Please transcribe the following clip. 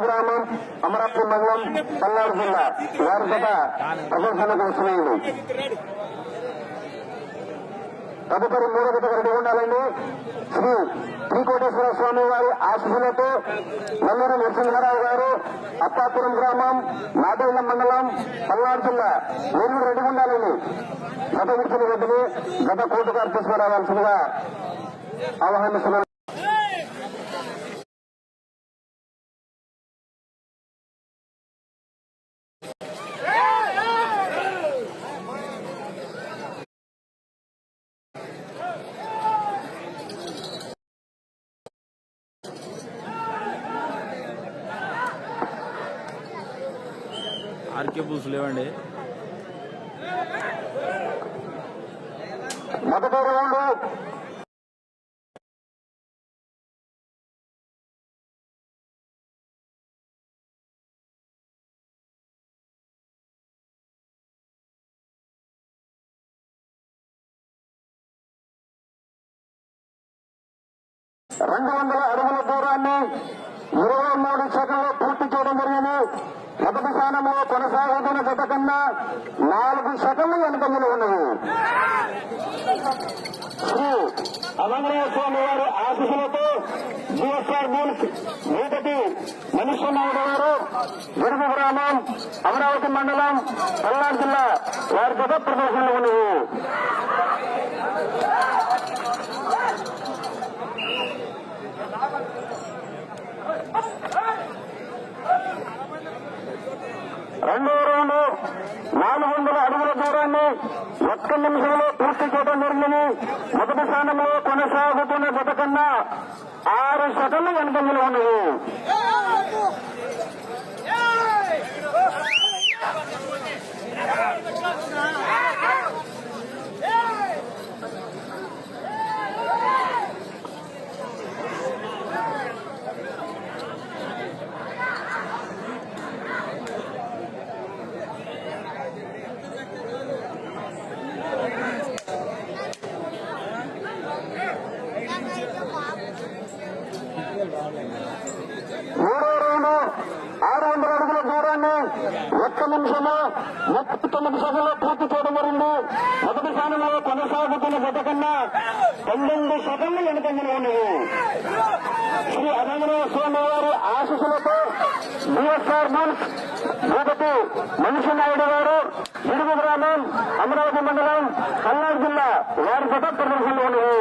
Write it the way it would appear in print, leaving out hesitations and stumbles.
గ్రామం అమరావతి మండలం పల్నాడు జిల్లా వారి జత ప్రదర్శనకు వస్తున్నాయండి. తదుపరి మూడో జత రెడీ ఉండాలండి. శ్రీ శ్రీకోటేశ్వర స్వామి వారి ఆశీస్సులతో నల్లూరు నరసింహారావు గారు అప్పాపురం గ్రామం నాదేళ్ల మండలం పల్నాడు జిల్లా మీరు రెడీ ఉండాలండి. గత విడిచిన రెడ్డిని గత కోర్టు గారు తీసుకురావాల్సిందిగా ఆహ్వానిస్తున్నారు. ఆర్కే బూస్ లేవండి. మొదటి రౌండ్ $200 అడుగుల దూరాన్ని 23 సెకండ్లో పూర్తి చేయడం జరిగింది. మొదటి స్థానంలో కొనసాగుతున్న జత కన్నా 4 సెకండ్లు వెనుకంజలు ఉన్నది. శ్రీ అవంగనీయ స్వామి వారి ఆశీస్సులతో జిఎస్ఆర్ బుల్స్ మూటటి మనుష్య నాయుడు గారు గిడుగు గ్రామం అమరావతి మండలం పల్నాడు జిల్లా వారి జత ప్రదర్శనలు ఉన్నవి. రెండో రౌండ్ 400 అడుగుల దూరాన్ని 1 నిమిషంలో పూర్తి చేయడం జరిగింది. మొదటి స్థానంలో కొనసాగుతున్న జత కన్నా 6 సెకండ్లు వెనుకంజలు ఉన్నవి. మూడో రౌండ్ 600 అడుగుల దూరాన్ని 1 నిమిషంలో 39 సెకండ్లో పూర్తి చేయడం జరిగింది. మొదటి స్థానంలో కొనసాగుతున్న జత కన్నా 9 సెకండ్లు వెనుకంజలు ఉన్నవి. శ్రీ అనంతరాయ స్వామి వారి ఆశీస్సులతో బిఎస్ఆర్ బుల్స్ మూటటి మనుష్య నాయుడు గారు గిడుగు గ్రామం అమరావతి మండలం పల్నాడు జిల్లా వారి జత ప్రదర్శనలు ఉన్నవి.